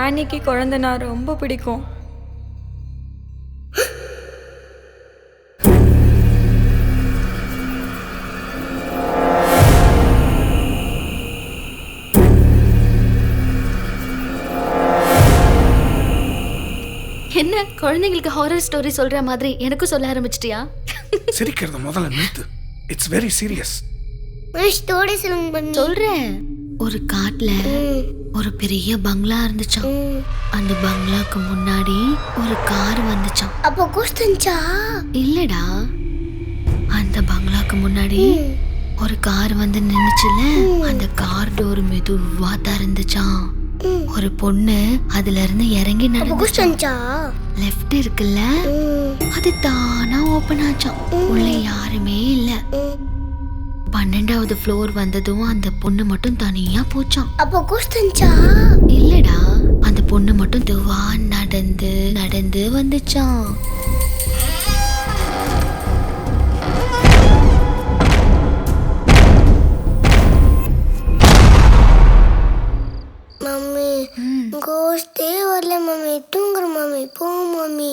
ஆனிக்கு குழந்தைனா ரொம்ப பிடிக்கும். என்ன குழந்தைங்களுக்கு ஹாரர் ஸ்டோரி சொல்ற மாதிரி எனக்கும் சொல்ல ஆரம்பிச்சிட்டியா? சிரிக்கிறத முதல்ல நிறுத்து. It's very serious. ஸ்டோரி சொல்லுங்க மம்மி. சொல்றேன். ஒரு காட்டுல ஒரு பெரிய பங்களா இருந்துச்சாம். அந்த பங்களாக்கு முன்னாடி ஒரு கார் வந்துச்சாம். அப்போ கோஸ்டன்ச்சா? இல்லடா, அந்த பங்களாக்கு முன்னாடி ஒரு கார் வந்து நின்னுச்சுல. அந்த கார் டோர் மெதுவா திறந்துச்சாம். ஒரு பொண்ணு அதுல இருந்து இறங்கி நடந்துச்சாம். லெஃப்ட் இருக்குல்ல, அது தானா ஓபன் ஆச்சாம். உள்ள யாருமே இல்ல. 12வது ஃப்ளோர் வந்ததும் அந்த பொண்ணு மட்டும் தனியா போச்சாம். அப்போ கோஸ்டன்ச்சா? இல்லடா, அந்த பொண்ணு மட்டும் துவா நடந்து நடந்து வந்துச்சாம். மம்மி கோஸ்டே வரல மம்மி. தூங்குற மம்மி. போ மம்மி.